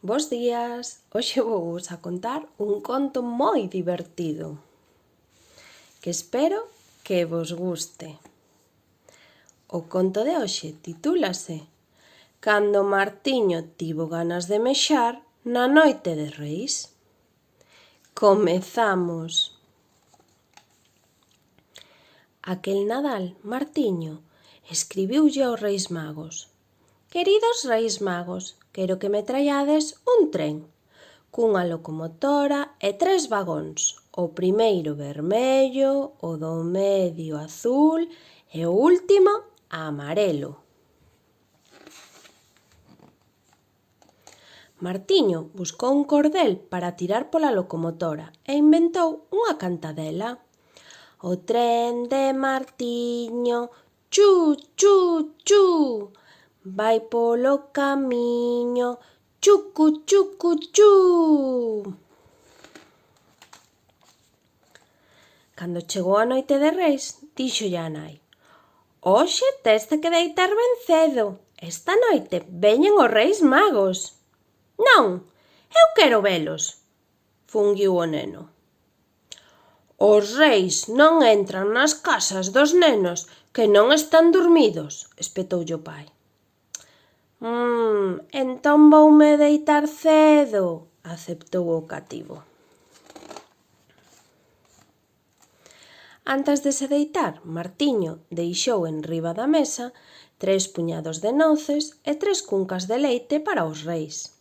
Bos días, hoxe vos a contar un conto moi divertido que espero que vos guste. O conto de hoxe titúlase Cando Martiño tivo ganas de mexar na noite de Reis. Comezamos. Aquel Nadal, Martiño escribiulle aos Reis Magos: Queridos Reis Magos, quero que me traiades un tren, cunha locomotora e 3 vagóns, o primeiro vermello, o do medio azul e o último amarelo. Martiño buscou un cordel para tirar pola locomotora e inventou unha cantadela. O tren de Martiño, chu, chu, chu, vai polo camiño, chucu, chucu, chu. Cando chegou a noite de Reis, díxolle a nai: Hoxe teste que deitar ben cedo. Esta noite veñen os Reis Magos. Non, eu quero velos, funguiu o neno. Os reis non entran nas casas dos nenos que non están dormidos, espetoulle o pai. Entón voume deitar cedo, aceptou o cativo. Antes de se deitar, Martiño deixou enriba da mesa 3 puñados de noces e 3 cuncas de leite para os reis.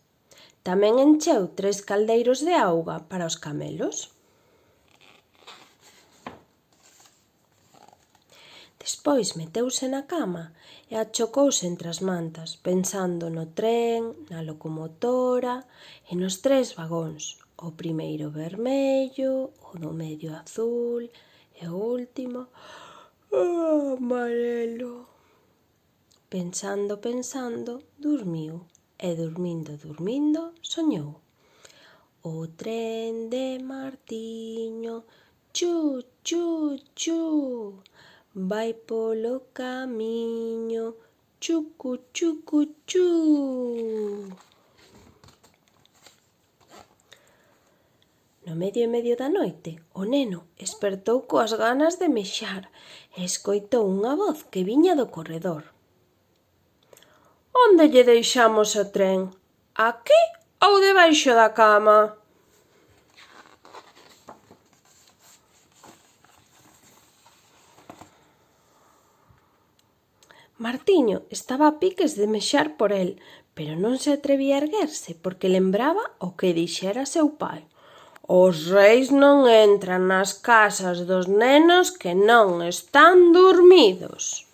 Tamén encheu 3 caldeiros de auga para os camelos. Despois meteuse na cama e achocouse entre as mantas, pensando no tren, na locomotora e nos 3 vagóns, o primeiro vermello, o do medio azul e o último amarelo. Pensando, dormiu e dormindo, soñou. O tren de Martiño, chu, chu, chu, vai polo camiño, chucu, chucu, chu. No medio da noite, o neno espertou coas ganas de mexar e escoitou unha voz que viña do corredor. Onde lle deixamos o tren? Aquí ou debaixo da cama? Martiño estaba a piques de mexar por el, pero non se atrevía a erguerse porque lembraba o que dixera seu pai. Os reis non entran nas casas dos nenos que non están dormidos.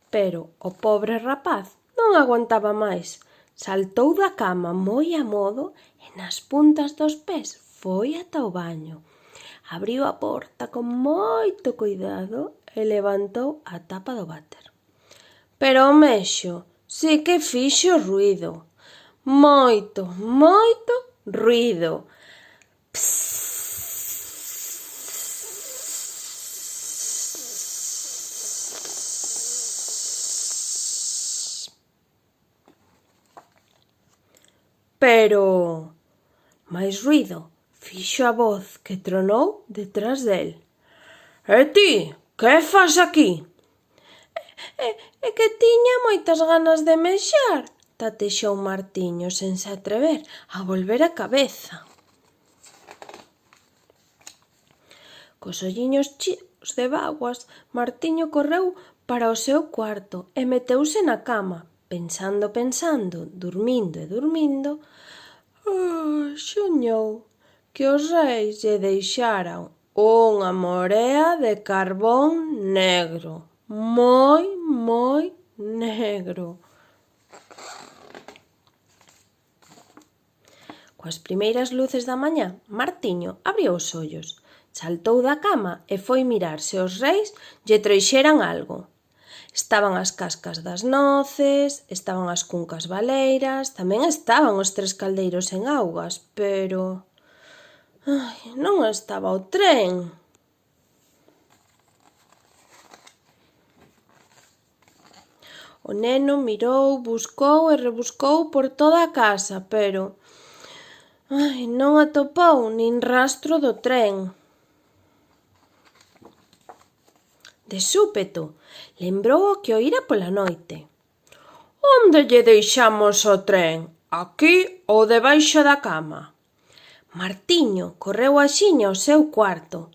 Pero o pobre rapaz non aguantaba máis. Saltou da cama moi amodo e nas puntas dos pés foi ata o baño. Abriu a porta con moito cuidado e levantou a tapa do váter. Pero o mexo si que fixo ruído. Moito ruído. Pero máis ruído fixo a voz que tronou detrás del. E ti, que fas aquí? É que tiña moitas ganas de mexar, tatexou Martiño sen se atrever a volver a cabeza. Cos olliños cheos de bágoas, Martiño correu para o seu cuarto e meteuse na cama, pensando, dormindo, soñou que os reis lle deixaran unha morea de carbón negro, moi negro. Coas primeiras luces da mañá, Martiño abriu os ollos, saltou da cama e foi mirar se os reis lle trouxeran algo. Estaban as cascas das noces, estaban as cuncas baleiras, tamén estaban os 3 caldeiros en augas, pero non estaba o tren. O neno mirou, buscou e rebuscou por toda a casa, pero non atopou nin rastro do tren. De súpeto, lembrou o que oíra pola noite. «Onde lle deixamos o tren? Aquí ou debaixo da cama?» Martiño correu axiña ao seu cuarto.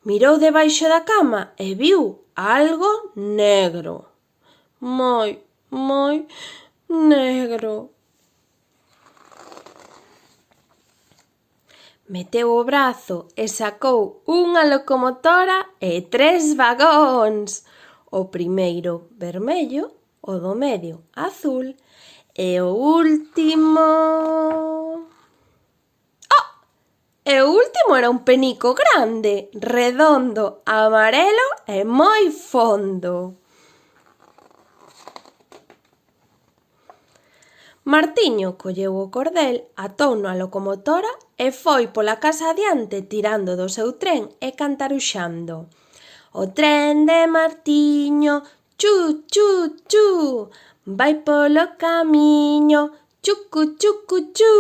Mirou debaixo da cama e viu algo negro. Moi, moi negro. Meteu o brazo e sacou unha locomotora e 3 vagóns. O primeiro vermello, o do medio azul e o último... E o último era un penico grande, redondo, amarelo e moi fondo. Martiño colleu o cordel, atouno á locomotora e foi pola casa adiante tirando do seu tren e cantaruxando. O tren de Martiño, chu, chu, chu, vai polo camiño, chucu, chucu, chu.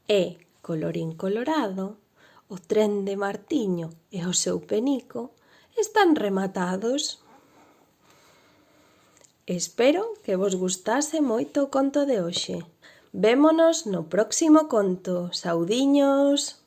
E, colorín colorado, o tren de Martiño e o seu penico están rematados. Espero que vos gustase moito o conto de hoxe. Vémonos no próximo conto. Saudiños!